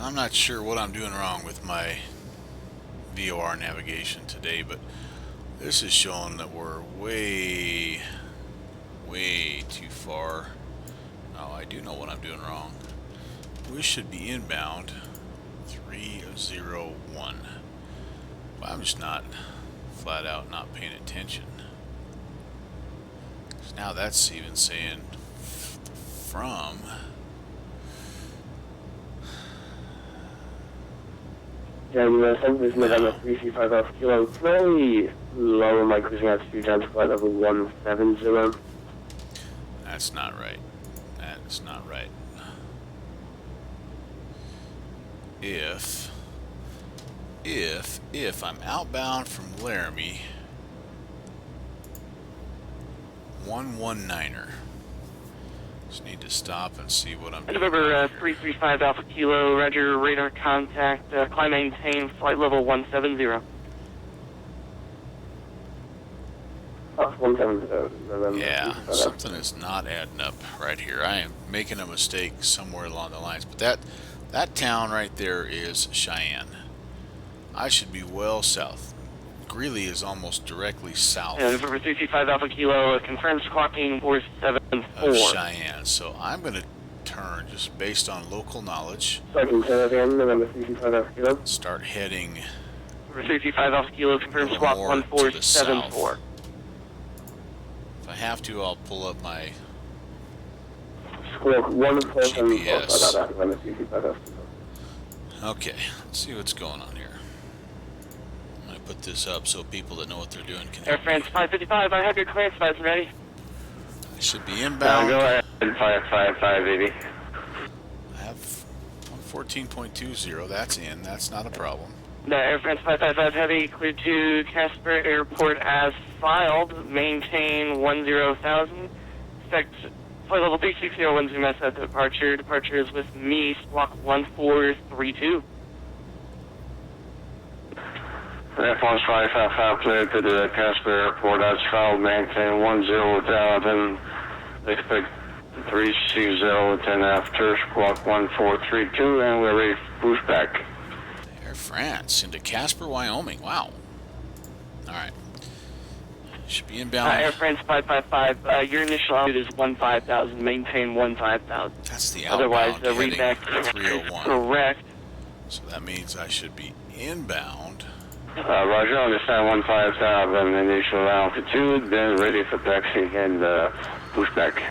I'm not sure what I'm doing wrong with my VOR navigation today, but this is showing that we're way too far. Oh, I do know what I'm doing wrong. We should be inbound 301. Well, I'm just not flat out not paying attention. So now that's even saying from. Yeah, this is November 335 Alpha Kilo. Very low my cruising altitude down to flight level 170. That's not right. That is not right. If I'm outbound from Laramie, 119er. Just need to stop and see what I'm doing. November 335 Alpha Kilo, roger, radar contact, climb maintain, flight level 170. 170. Yeah, something is not adding up right here. I am making a mistake somewhere along the lines. But that town right there is Cheyenne. I should be well south. Greeley is almost directly south November 335 Alpha Kilo, confirmed squawking 474. of Cheyenne. So I'm going to turn, just based on local knowledge, November 335 Alpha Kilo. start heading November 335 Alpha Kilo, confirmed a squawk little more to the south. 1474. If I have to, I'll pull up my Squawk 147. GPS. Okay, let's see what's going on here. I'm going to put this up so people that know what they're doing can Air France 555, I have your clearance advisor ready. I should be inbound. Go ahead, 555, baby. I have 14.20. That's in. That's not a problem. Air France 555 Heavy, cleared to Casper Airport as filed, maintain 10,000. Expect flight level 360 Zoom S at departure. Departure is with me, squawk 1432. Air France 555 cleared to the Casper Airport as filed, maintain 10,000. Expect 360 10 after, squawk 1432, and we're ready for push back. Air France into Casper, Wyoming. Wow. All right. Should be inbound. Air France 555, your initial altitude is 15,000, maintain 15,000. That's the outbound. Otherwise, the heading readback to is 301. correct. So that means I should be inbound. Roger, understand 15,000 initial altitude, then ready for taxi and push back.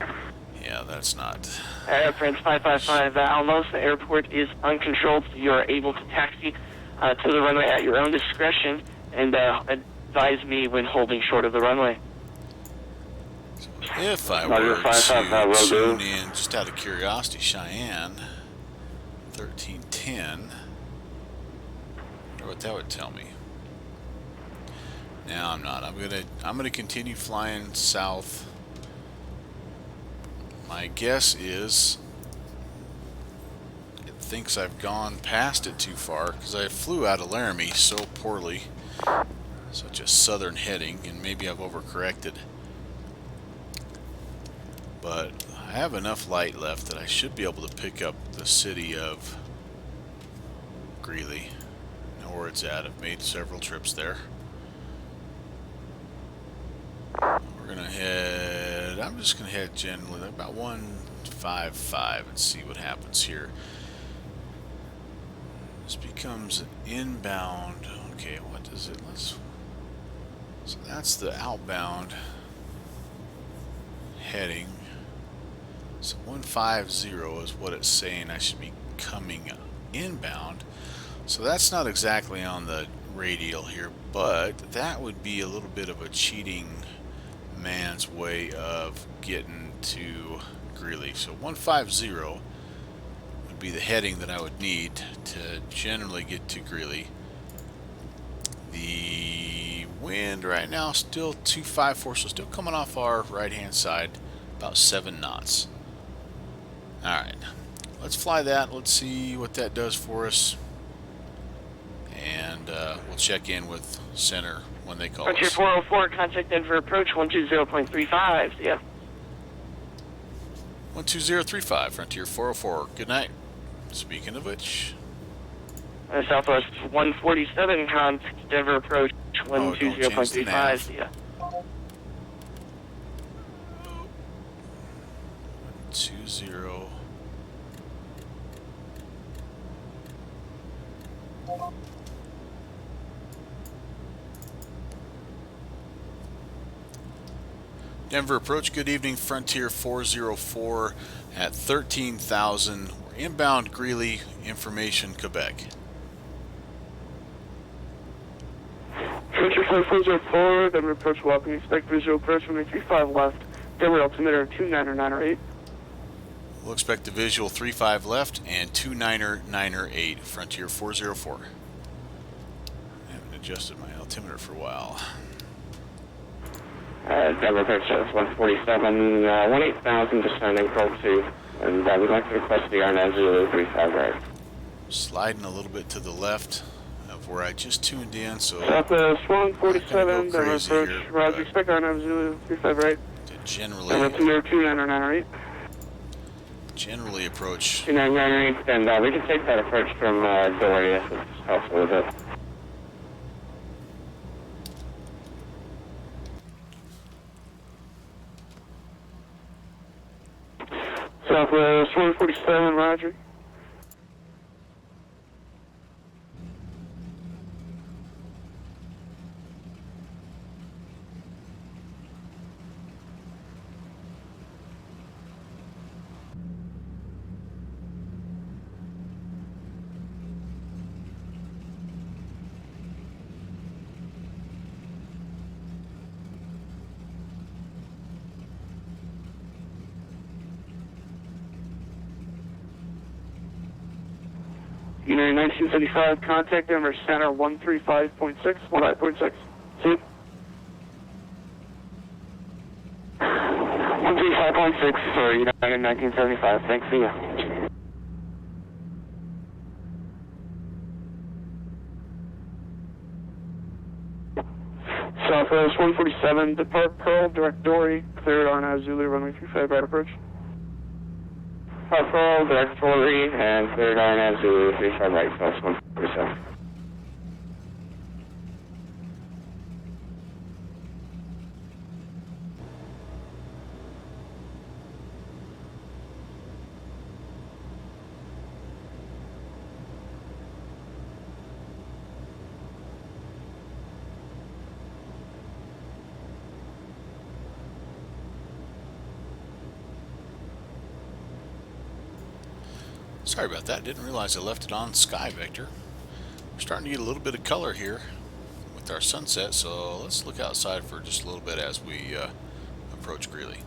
Yeah, that's not. Air France 555 Alamos, the airport is uncontrolled, so you are able to taxi to the runway at your own discretion, and advise me when holding short of the runway. So if I were to tune in, just out of curiosity, Cheyenne, 1310, I wonder what that would tell me. Now I'm not. I'm gonna continue flying south. My guess is it thinks I've gone past it too far because I flew out of Laramie so poorly, such a southern heading, and maybe I've overcorrected. But I have enough light left that I should be able to pick up the city of Greeley. Know where it's at. I've made several trips there. We're gonna head, I'm just gonna head generally about 155 and see what happens here. This becomes an inbound. Okay, what does it, so that's the outbound heading. So 150 is what it's saying I should be coming inbound. So that's not exactly on the radial here, but that would be a little bit of a cheating man's way of getting to Greeley. So 150 would be the heading that I would need to generally get to Greeley. The wind right now still 254, so still coming off our right hand side, about 7 knots. Alright, let's fly that. Let's see what that does for us, and we'll check in with center when they call Frontier us. 404, contact Denver approach 120.35, yeah. 12035, Frontier 404, good night. Speaking of which, Southwest 147, contact Denver approach don't change the 120.35. nav. See ya. 20. Denver approach, good evening, Frontier 404 at 13,000. We're inbound Greeley, information Quebec. Frontier 404, Denver approach welcome. Expect visual approach from 35 left. Denver altimeter 29908. We'll expect the visual 35 left and 29908, Frontier 404. I haven't adjusted my altimeter for a while. Denver approach 147, 18,000 descending Code 2. And we'd like to request the RNAV Zulu 35 right. Sliding a little bit to the left of where I just tuned in, so Southwest I'm 147, gonna go Denver crazy approach. here, Roger, but expect RNAV Zulu 35 right. to Denver altimeter 29908. generally approach 29908, and we can take that approach from Dory if it's helpful with it. Southwest 147, Roger. Unit 1975, contact Denver Center 135.6, 15.6. See? 135.6 for United 1975. Thanks, see ya. Southwest 147, depart Pearl, direct Dory, cleared on Zulu runway 35 right approach. Pearl, direct Dory, and cleared RNAV Zulu 35 right, Southwest 147. Sorry about that, didn't realize I left it on Sky Vector. We're starting to get a little bit of color here with our sunset, so let's look outside for just a little bit as we approach Greeley.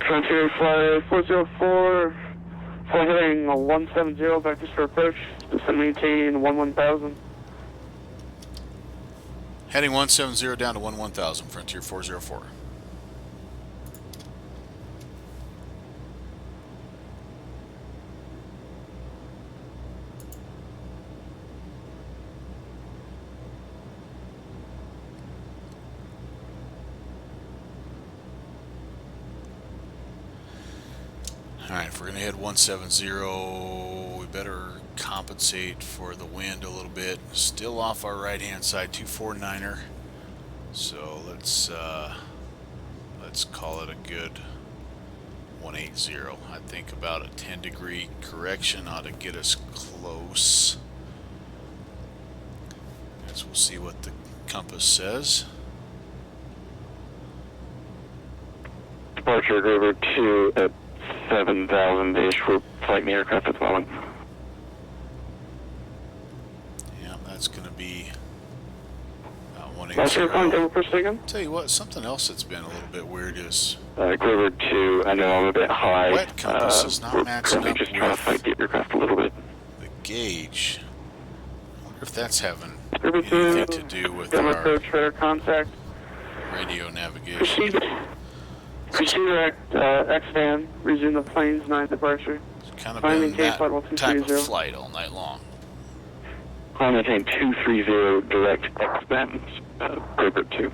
Frontier Flight 404, flight heading 170, vectors for approach, descend maintain 11,000. Heading 170 down to 11,000, Frontier 404. Alright, if we're going to head 170, we better compensate for the wind a little bit. Still off our right hand side, 249er. So let's call it a good 180. I think about a 10-degree correction ought to get us close. Guess we'll see what the compass says. Departure River 2 at 7,000-ish. We're flighting the aircraft at the moment. Yeah, that's going to be about 180. That's your point, double push again. Tell you what, something else that's been a little bit weird is Quiver 2, I know I'm a bit high. wet compass is not matching up just trying to fight the aircraft a little bit. the gauge. I wonder if that's having Quiver 2, anything to do with double our approach, radar contact. radio navigation. Proceed direct, X-Van, resume the planes 9 departure. It's kind of Climb been maintain that flight level type of 230. flight all night long. Climb maintain 230, direct X-band, Quiver 2.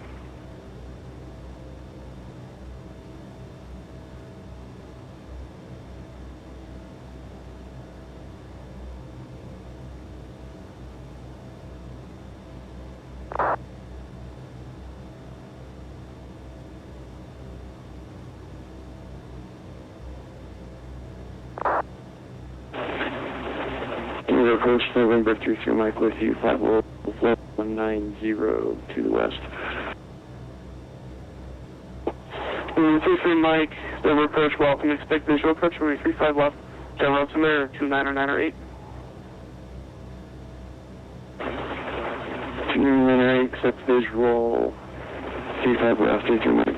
Approach November 33 Mike with you, flight level 190 to the west. 33 Mike, double approach, welcome, expect visual approach, runway 35 left, general altimeter 29908. 298, accept visual, 35 left, 33 Mike.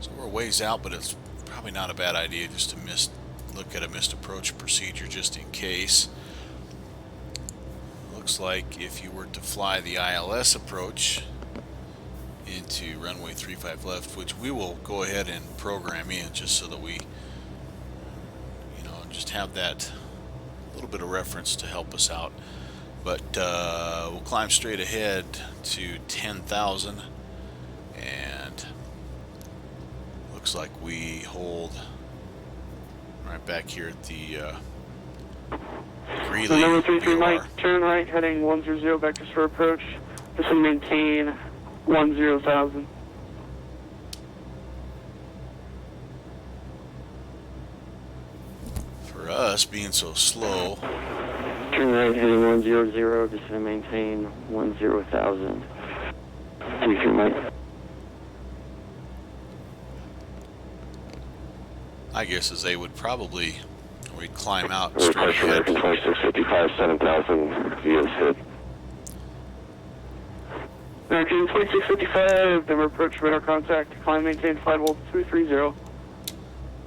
So we're a ways out, but it's probably not a bad idea just to look at a missed approach procedure just in case. Looks like if you were to fly the ILS approach into runway 35 left, which we will go ahead and program in just so that we, just have that little bit of reference to help us out. But we'll climb straight ahead to 10,000, and looks like we hold right back here at the Greeley. Number 33 VOR. Mike, turn right, heading 100, vectors for approach. This will maintain 10,000. For us, being so slow, Turn right, heading 100, just to maintain 10,000. 33 Mike. I guess as they would probably, we'd climb out Request straight ahead. American 2655, 7,000 via hit. American 2655, then approach radar contact, climb maintain flight level 230.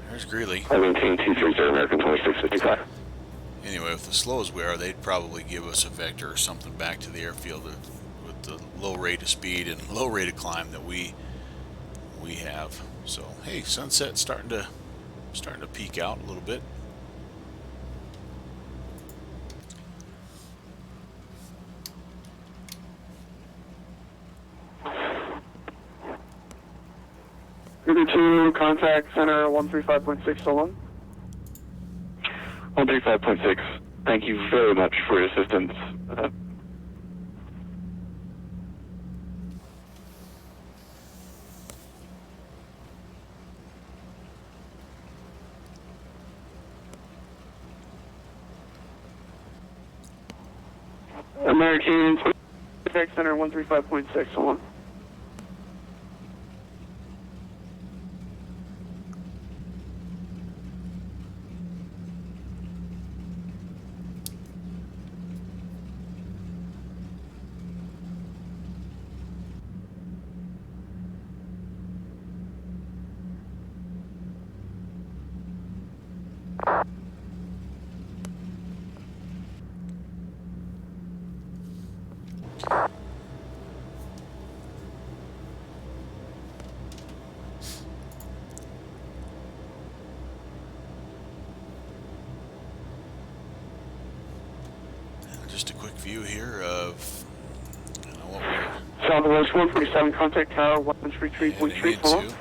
There's Greeley. I maintain 230, American 2655. Anyway, with as slow as we are, they'd probably give us a vector or something back to the airfield with the low rate of speed and low rate of climb that we have. So hey, sunset's starting to peek out a little bit. Number 2, contact center 135.6 Solon. 135.6. Thank you very much for your assistance. American contact center 135.6 Solon. just a quick view here of what we're Southwest 147, contact tower 133.3, heading follow. into.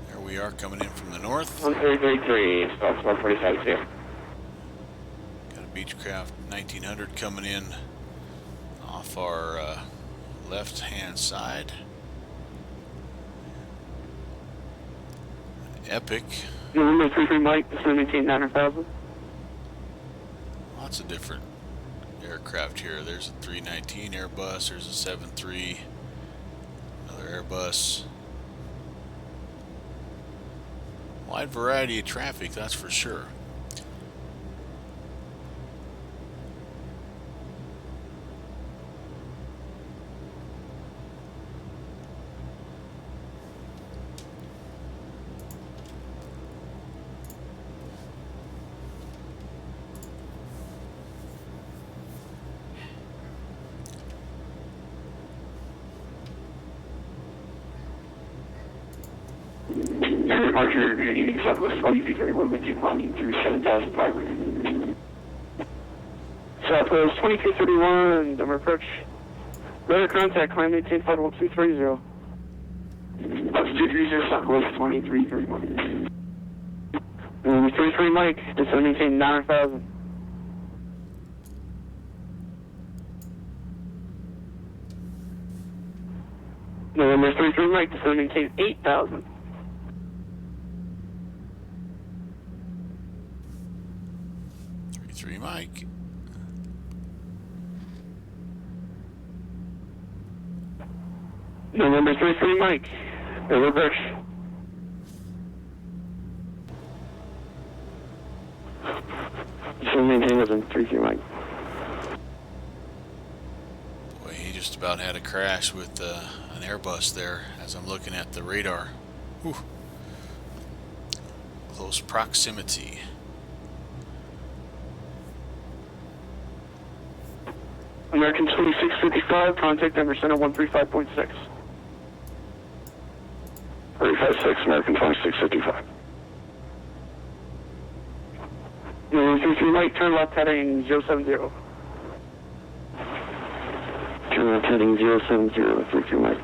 There we are coming in from the north. 1333, Southwest 147, see you. Got a Beechcraft 1900 coming in off our left-hand side. An Epic. November 33 Mike, descend maintain 9,000. Lots of different aircraft here. There's a 319 Airbus, there's a 73, another Airbus. Wide variety of traffic, that's for sure. Departure Southwest 2331 with you climbing through 7,500. Southwest 2331, number approach. Radar contact, climb maintain flight level 230. That's 230 Southwest 2331. November 33 Mike, descend maintain 9,000. November 33 Mike, descend maintain 8,000. Mike. November 33 Mike, reverse. So maintain within 33 Mike. Boy, he just about had a crash with an Airbus there as I'm looking at the radar. Whew. Close proximity. American 2655, contact number center 135.6. 356, American 2655. November 33 Mike, turn left heading 070. Turn left heading 070, 33 Mike.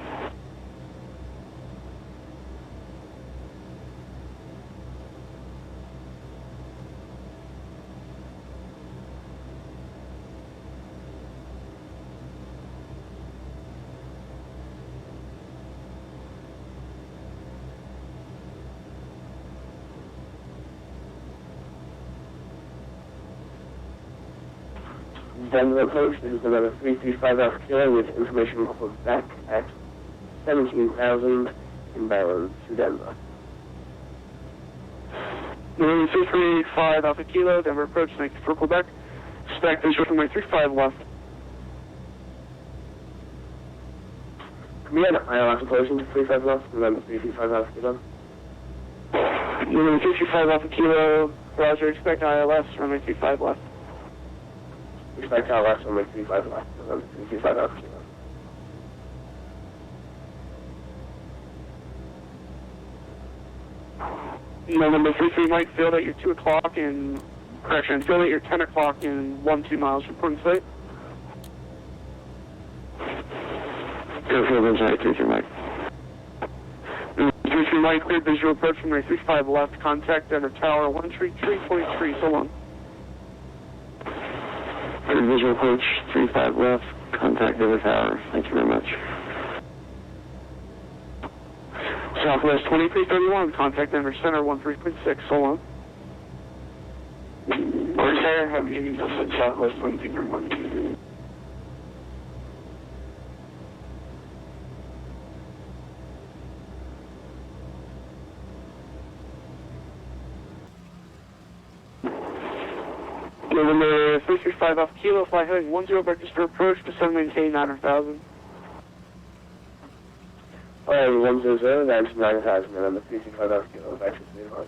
Denver approach, this is another 335 Alpha Kilo with information muffled back at 17,000 inbound to Denver. November 335 Alpha Kilo, Denver approach, make for Quebec. Expect visual from my 35 left. Command, ILS closing to 35 left, November 335 Alpha Kilo. November 335 Alpha Kilo, Roger, expect ILS, runway 35 left. Expect ILS, runway 35 left, November 335 Alpha Kilo. November 33 Mike, field at your 2 o'clock in, correction, field at your 10 o'clock in 1-2 miles from Portland State. Airfield inside 33 Mike. 33 Mike, clear visual approach from my 35 left, contact under tower 133.3, so long. Clear visual approach, 35 left, contact over tower. Thank you very much. Southwest 2331, contact number center 13.6, so long. Where's there? Have you just said Southwest 2331? November 335 Alpha Kilo, fly heading 10, breakfast for approach, descend maintain 9,000. Alright, 100, that's 9,000, November 335 Alpha Kilo, back to the approach.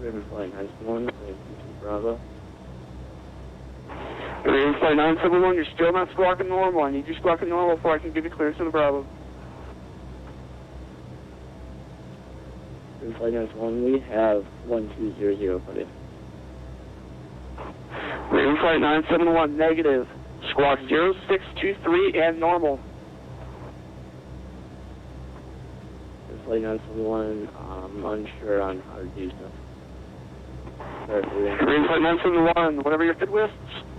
Raven Flight 971, Bravo. Raven Flight 971, you're still not squawking normal. I need you squawking normal before I can give you clearance to the Bravo. Raven Flight 971, we have 1200 for you. Raven Flight 971, negative. Squawk 0623 and normal. Raven Flight 971, I'm unsure on how to do so. Raven Flight 971, whatever you're good with,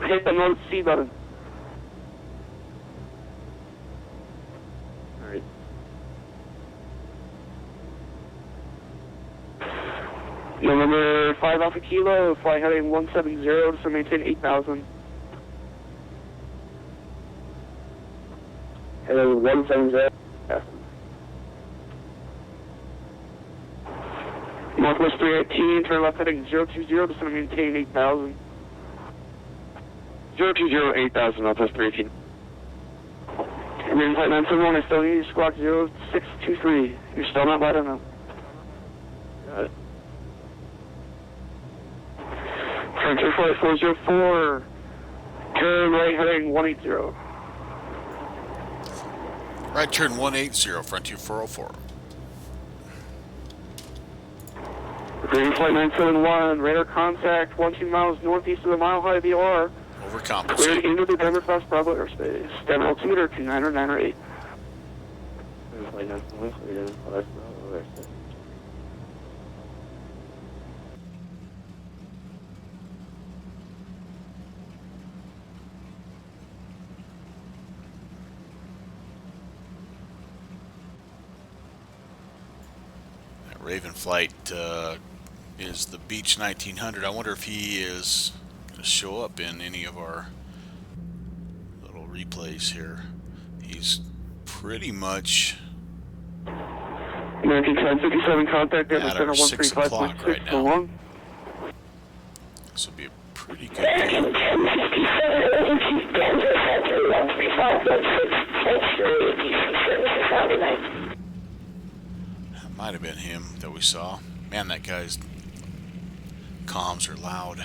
hit the note C button. Alright. November 5 Alpha Kilo, fly heading 170 to maintain 8,000. Hello, 170. Northwest 318, turn left heading 020 to maintain 8,000. 020, 8,000, Northwest 318. Raven Flight 971, I still need you, squawk 0623. You're still not letting them. Got it. Frontier Flight 404, turn right heading 180. Right turn 180, Frontier 404. Raven Flight 971, radar contact 12 miles northeast of the Mile High VOR. Cleared Overcompensate. into the Denver Class Bravo airspace. Denver altimeter 29908. Raven Flight 971, cleared in Class Bravo airspace. That Raven Flight is the Beach 1900. I wonder if he is going to show up in any of our little replays here. He's pretty much American 1057, contact Denver at Center our 6 o'clock right now. 135.641. This will be a pretty good American deal. 1057, Denver Center 135.663, DC services Saturday night. That might have been him that we saw. Man, that guy's comms are loud.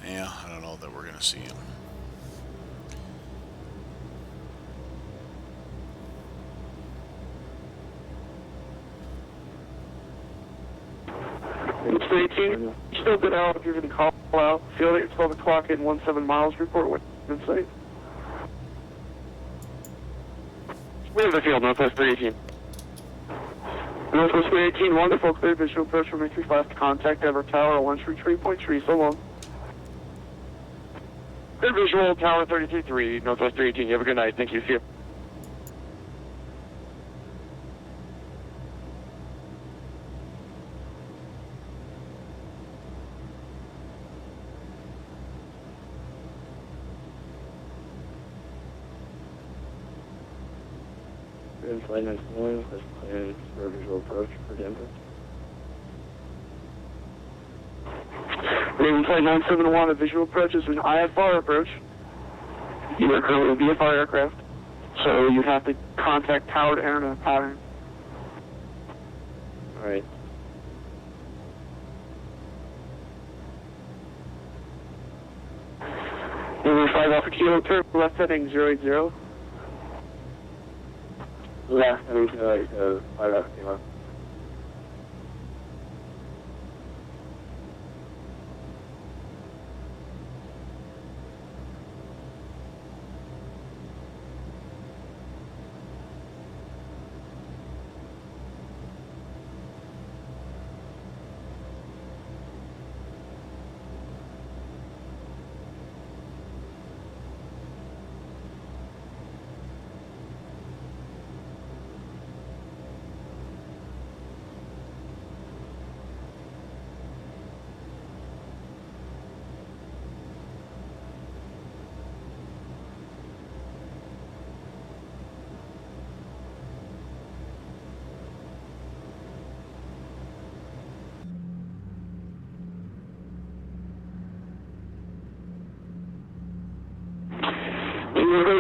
Yeah, I don't know that we're going to see him. It's 18. Still good out if you're going to call out. Field at 12 o'clock in 17 miles. Report with insight. We have the field, Northwest 318. Northwest 318, wonderful, clear visual approach from A35 to contact Denver Tower 133.3, so long. Clear visual, Tower 33.3, Northwest 318. You have a good night. Thank you. See you. Raven Flight 971, let's plan for a visual approach for Denver. Raven Flight 971, a visual approach is an IFR approach. You are currently a VFR aircraft, so you have to contact tower to enter the pattern. Alright. Number 5 Alpha Kilo, turn left heading 080. Left, I mean, 5 Alpha Kilo.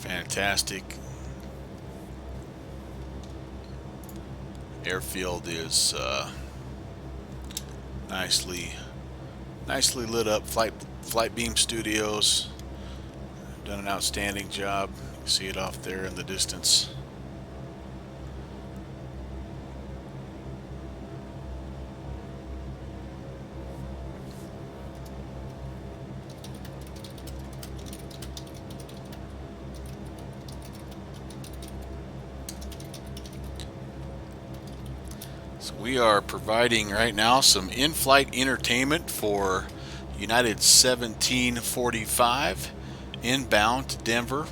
fantastic. Airfield is nicely lit up. Flight Beam Studios done an outstanding job. You can see it off there in the distance. So we are providing right now some in-flight entertainment for United 1745 inbound to Denver.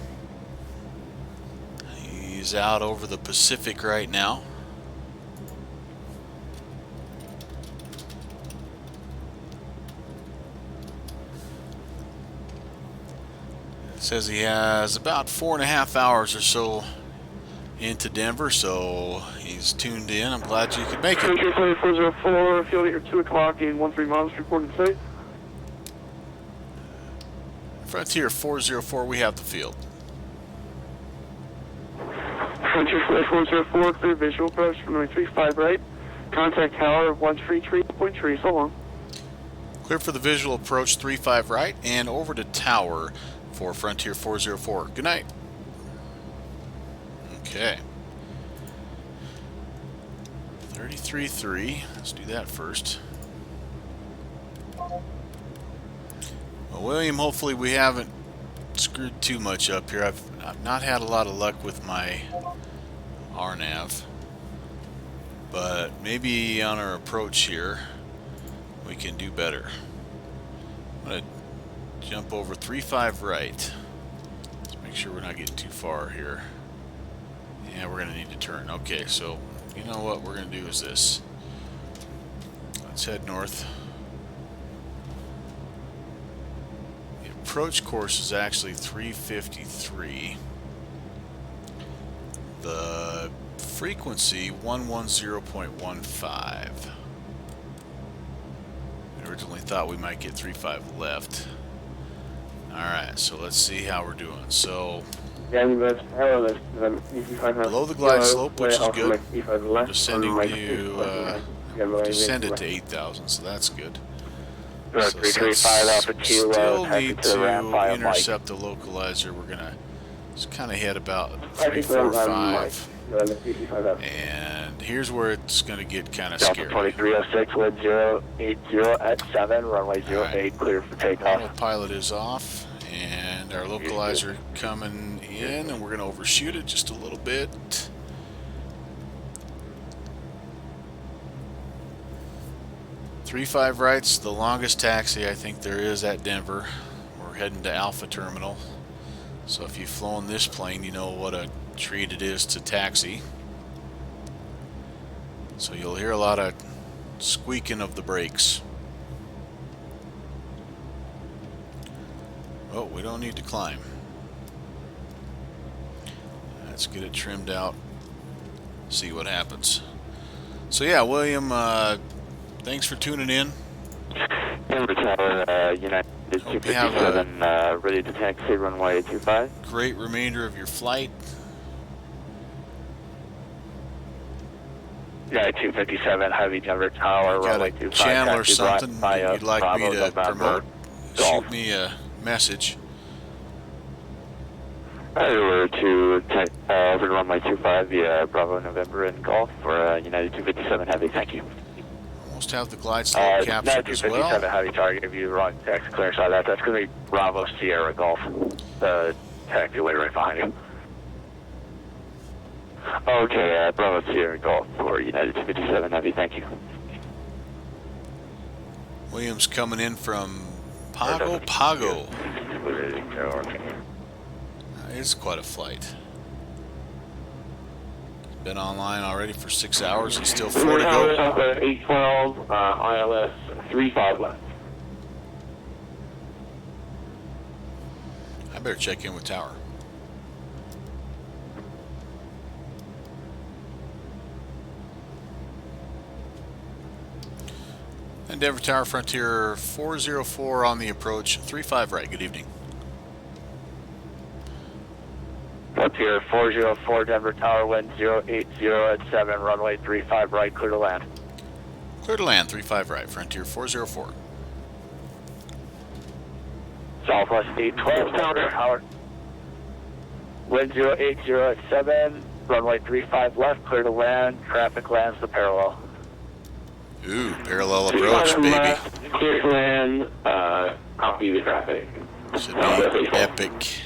He's out over the Pacific right now. It says he has about 4.5 hours or so into Denver, so he's tuned in. I'm glad you could make it. Frontier 404, field here 2 o'clock in 13 miles, reporting safe. Frontier 404, we have the field. Frontier 404, clear visual approach from runway 35 right. Contact tower 133.3, so long. Clear for the visual approach 35 right and over to tower for Frontier 404. Good night. Okay. 33.3. Let's do that first. Well, William, hopefully we haven't screwed too much up here. I've not had a lot of luck with my RNAV, but maybe on our approach here we can do better. I'm going to jump over 35 right. Let's make sure we're not getting too far here. Yeah, we're going to need to turn. Okay, so you know what we're going to do is this. Let's head north. The approach course is actually 353. The frequency 110.15. I originally thought we might get 35 left. Alright, so let's see how we're doing. So below the glide slope, which is good. Descending to descended to 8,000, so that's good. So since we still need to intercept the localizer, we're gonna just kind of hit about 3, 4, 5, and here's where it's gonna get kind of scary. 2306, wind 080 at 7, runway 08, clear for takeoff. Autopilot is off, and our localizer coming in, and we're gonna overshoot it just a little bit. Three 5 right's the longest taxi I think there is at Denver. We're heading to Alpha Terminal. So if you've flown this plane, you know what a treat it is to taxi. So you'll hear a lot of squeaking of the brakes. Oh, we don't need to climb. Let's get it trimmed out. See what happens. So yeah, William, thanks for tuning in. Denver Tower, United 257, ready to taxi, runway 25. Great remainder of your flight. Yeah, 257, heavy Denver Tower, Got runway a 25. channel or taxi something by, that you'd like me to Bravo, promote? Golf. Shoot me a message. Over to over to runway 25 via Bravo November and Golf for United 257 Heavy. Thank you. Almost have the glide slope captured as 257 well. Heavy, target if you wrong taxi clearance on that. That's going to be Bravo Sierra Golf. The taxiway right behind you. Okay, Bravo Sierra Golf for United 257 Heavy. Thank you. Williams coming in from Pago. It's quite a flight. Been online already for 6 hours and still 4 to go. 812, ILS 35 left. I better check in with tower. And Denver Tower, Frontier 404 on the approach, 35 right. Good evening. Frontier 404, Denver Tower, wind 080 at 7, runway 35 right, clear to land. Clear to land, 35 right, Frontier 404. Southwest 812, Denver Tower. Wind 080 at 7, runway 35 left, clear to land, traffic lands the parallel. Ooh, parallel approach, baby. Clear to land, copy the traffic. Should be epic.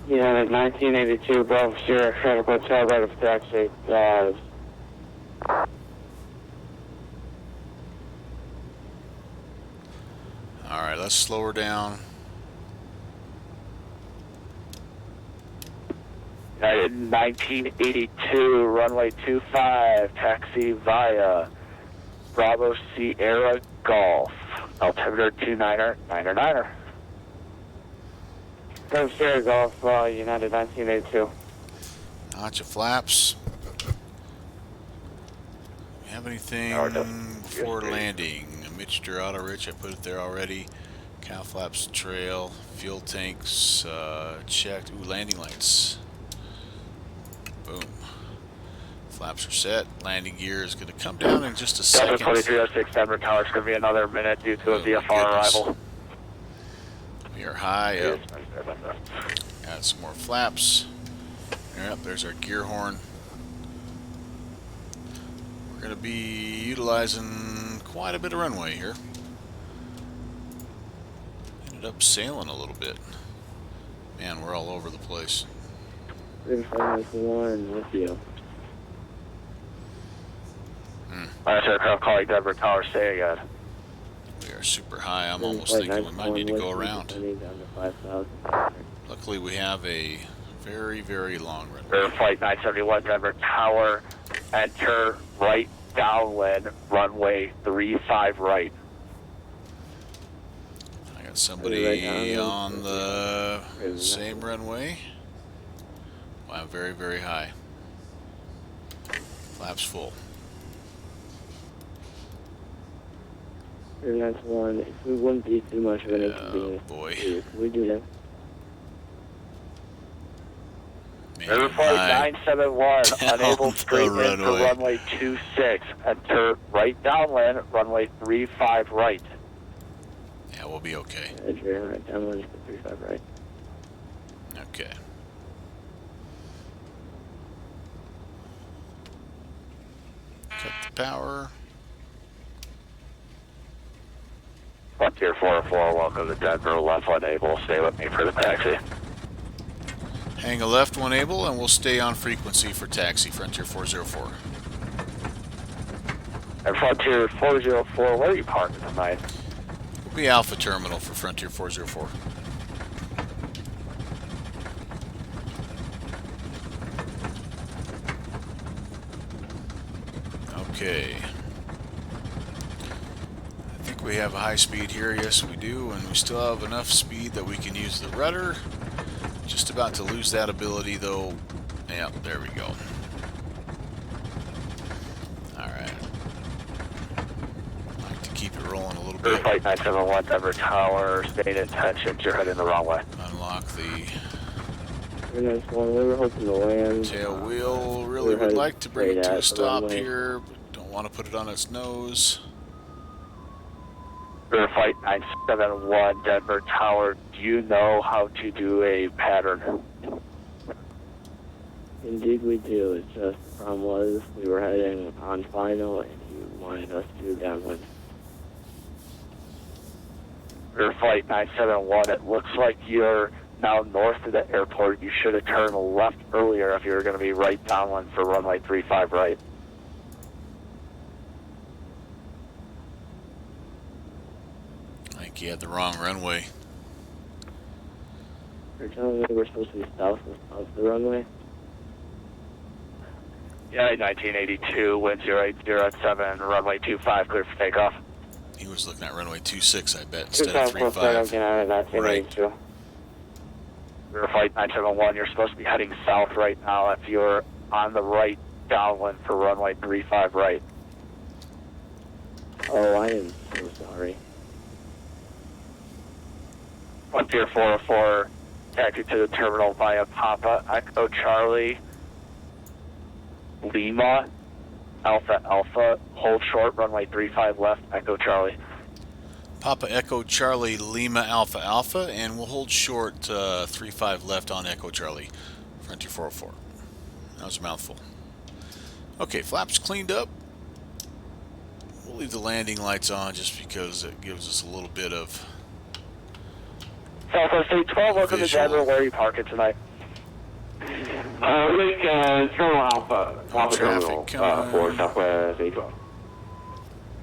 United 1982, Bravo Sierra, Shrek Hotel, right of taxi, Alright, let's slow her down. United 1982, runway 25, taxi via Bravo Sierra Golf, altimeter 29er. Bravo Sierra Golf, United 1982. Notch of flaps. We have anything before landing? A mixture auto rich, I put it there already. Cow flaps, trail, fuel tanks, checked. Ooh, landing lights. Boom. Flaps are set. Landing gear is going to come down in just a second. 2306 Denver Tower, it's going to be another minute due to a VFR arrival. We are high up. Got some more flaps. Yep, there's our gear horn. We're going to be utilizing quite a bit of runway here. Ended up sailing a little bit. Man, we're all over the place. 3591 with you. Last aircraft calling Denver Tower, say again. We are super high. I'm almost thinking we might need to go around. Luckily, we have a very, very long runway. Flight 971 Denver Tower, enter right downwind, runway 35 right. I got somebody on the same runway. Wow, very, very high. Flaps full. 391, if we wouldn't be too much of an inconvenience. Oh boy. We do that. Man, Flight 971, unable down to straight the in for runway. runway 26, enter right downwind, runway 35 right. Yeah, we'll be okay. Adrian, right downwind, 35 right. Okay. Cut the power. Frontier 404, welcome to Denver, left unable, stay with me for the taxi. Hang a left one able, and we'll stay on frequency for taxi, Frontier 404. And Frontier 404, where are you parking tonight? We'll be Alpha Terminal for Frontier 404. Okay. I think we have a high speed here. Yes, we do. And we still have enough speed that we can use the rudder. Just about to lose that ability, though. Yeah, there we go. Alright. Like to keep it rolling a little bit. Flight 971 Denver Tower, state intentions, you're heading the wrong way. Unlock the 391, we were hoping to land. tail wheel. Really would like to bring it to a stop here, but don't want to put it on its nose. Flight 971 Denver Tower, do you know how to do a pattern? Indeed we do, it's just the problem was we were heading on final and you wanted us to do downwind. Flight 971, it looks like you're now north of the airport. You should have turned left earlier if you were going to be right downwind for runway 35 right. I think you had the wrong runway. You're telling me we're supposed to be south of the runway? Yeah, 1982, wind 080 at 7, runway 25, clear for takeoff. He was looking at runway 26, I bet, instead of 35. Right. Flight 971, you're supposed to be heading south right now if you're on the right downwind for runway 35 right. Oh, I am so sorry. Frontier 404, taxi to the terminal via Papa Echo Charlie Lima Alpha Alpha, hold short, runway 35 left, Echo Charlie. Papa Echo Charlie Lima Alpha Alpha, and we'll hold short 35 left on Echo Charlie, Frontier 404. That was a mouthful. Okay, flaps cleaned up. We'll leave the landing lights on just because it gives us a little bit of Southwest 812, welcome to visual. Denver. Where are you parking tonight? Terminal Alpha traffic coming. for Southwest 812.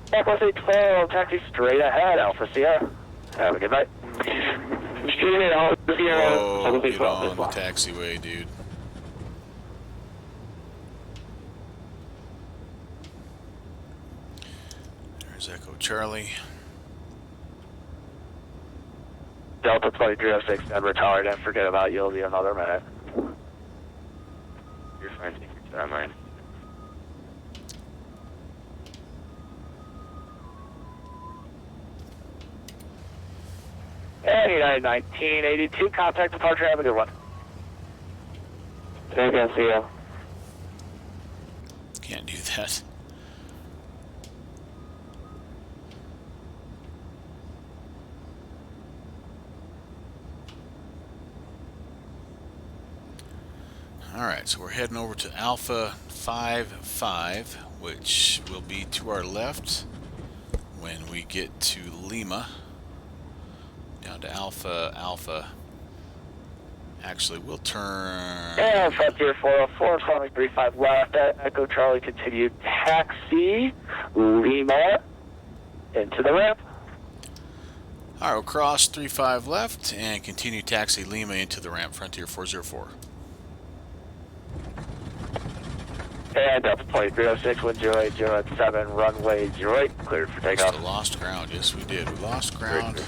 Southwest 812, taxi straight ahead, Alpha Sierra. Have a good night. Straight ahead, Alpha Sierra, Whoa, Southwest get 812. on the taxiway, dude. There's Echo Charlie. Delta 2306, Denver Tower, didn't forget about you. It'll be another minute. You're fine, take your time, man. And United 1982, contact departure, have a good one. Thank you, see ya. Can't do that. Alright, so we're heading over to Alpha 55, which will be to our left when we get to Lima. Down to Alpha Alpha. Actually, we'll turn... And Frontier 404, runway 35 left, Echo Charlie, continue taxi, Lima, into the ramp. Alright, we'll cross 35 left and continue taxi Lima into the ramp, Frontier 404. And Delta 2306, 10807, runway 08, cleared for takeoff. Must have lost ground. Yes, we did. We lost ground.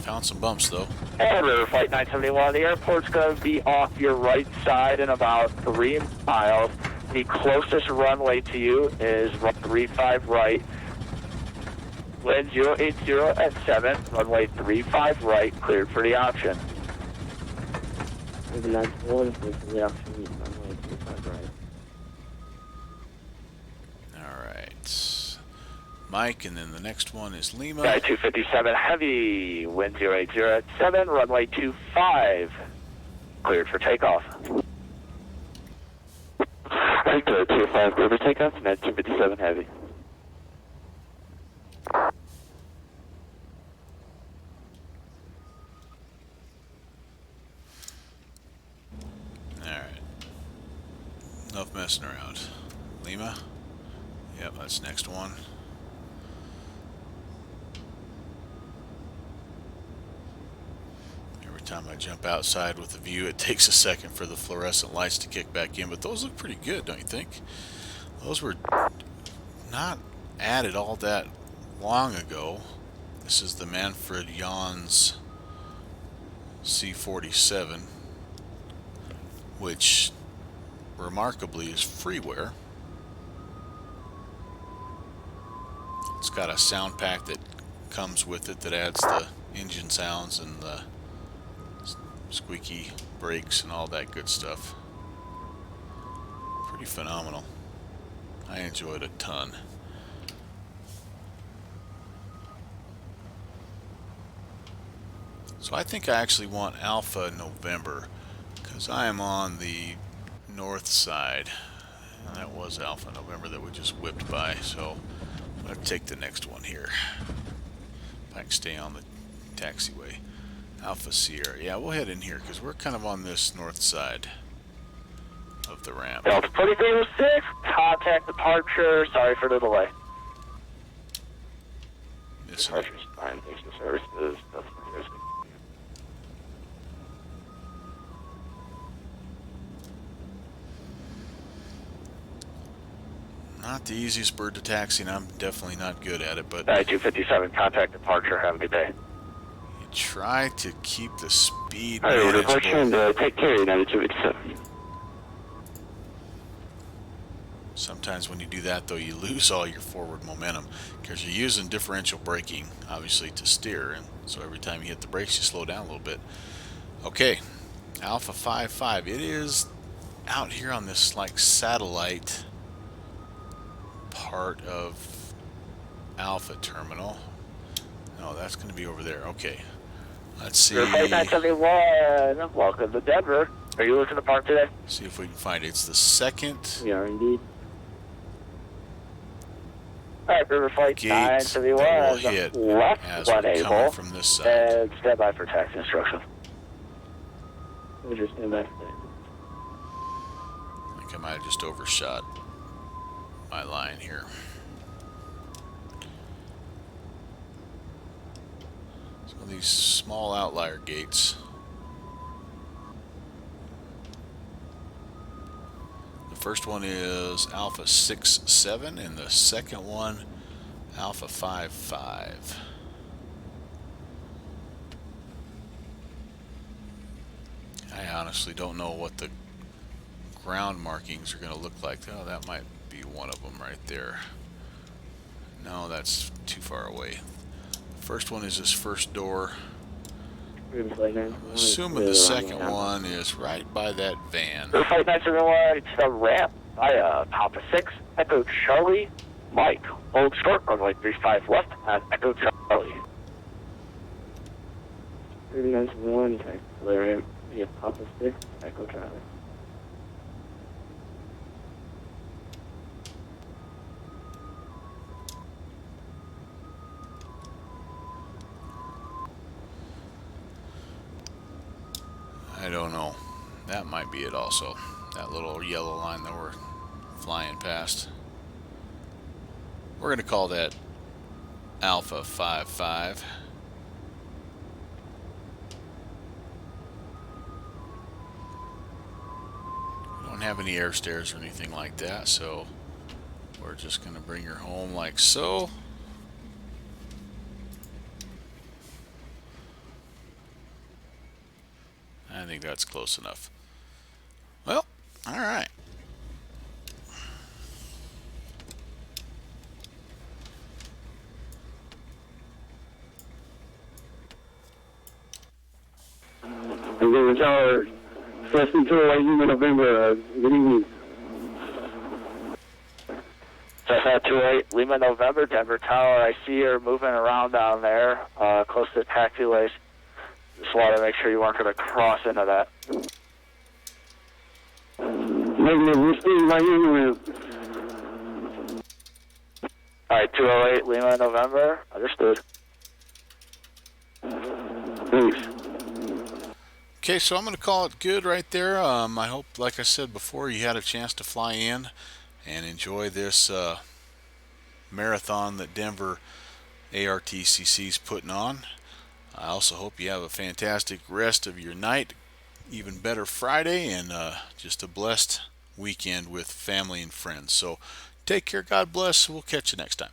Found some bumps, though. And River Flight 971, the airport's going to be off your right side in about 3 miles. The closest runway to you is 35 right. Wind 080 at 7, runway 35 right, cleared for the option. Maybe that's one for the option, runway 35 right. Alright. Mike, and then the next one is Lima. Guy 257 heavy, wind 080 at 7, runway 25, cleared for takeoff. Victor 25, clear for takeoff, net 257 heavy. Alright. Enough messing around. Lima? Yep, that's next one. Every time I jump outside with the view, it takes a second for the fluorescent lights to kick back in, but those look pretty good, don't you think? Those were not added all that long ago. This is the Manfred Jans C47, which remarkably is freeware. It's got a sound pack that comes with it that adds the engine sounds and the squeaky brakes and all that good stuff. Pretty phenomenal. I enjoyed it a ton. So I think I actually want Alpha November because I am on the north side. And that was Alpha November that we just whipped by, so I'm going to take the next one here. If I can stay on the taxiway. Alpha Sierra. Yeah, we'll head in here because we're kind of on this north side of the ramp. Delta 2306, contact departure, sorry for the delay. Missing. Departure's fine, thanks for services. That's good. Not the easiest bird to taxi, and I'm definitely not good at it, but Guy 257, contact departure, have a good day. you try to keep the speed Alright, we're departure manageable. and take care, United 257. Sometimes when you do that, though, you lose all your forward momentum because you're using differential braking, obviously, to steer, and so every time you hit the brakes, you slow down a little bit. Okay, Alpha 55. It is out here on this like satellite part of Alpha Terminal. No, that's going to be over there. Okay, let's see. Flight 971, welcome to Denver. Are you looking to park today? See if we can find it. It's the second We are indeed. Alright, River Flight gate 971, that will hit left as we're coming unable, from this side. and stand by for taxi instruction. We'll just stand back. I think I might have just overshot my line here. So these small outlier gates. The first one is Alpha 67 and the second one Alpha 55. I honestly don't know what the ground markings are going to look like. Oh, that might be one of them right there. No, that's too far away. The first one is this first door. River Flight 9. I'm assuming the second one is right by that van. River Flight 971, it's the ramp by Papa 6, Echo Charlie, Mike, hold short, runway 35 left at Echo Charlie. River 971, taxi clear via Papa 6, Echo Charlie. I don't know. That might be it also. That little yellow line that we're flying past. We're going to call that Alpha 55. We don't have any air stairs or anything like that, so we're just going to bring her home like so. I think that's close enough. Well, all right. Denver Tower, first control, Wyoming, November. Good evening. Cessna 28, Lima, November, Denver Tower. I see you're moving around down there, close to the taxiways. Just wanted to make sure you weren't going to cross into that. Negative, we're still in Wyoming. Alright, 208, Lima, November. Understood. Thanks. Okay, so I'm going to call it good right there. I hope, like I said before, you had a chance to fly in and enjoy this marathon that Denver ARTCC is putting on. I also hope you have a fantastic rest of your night, even better Friday, and just a blessed weekend with family and friends. So take care, God bless. We'll catch you next time.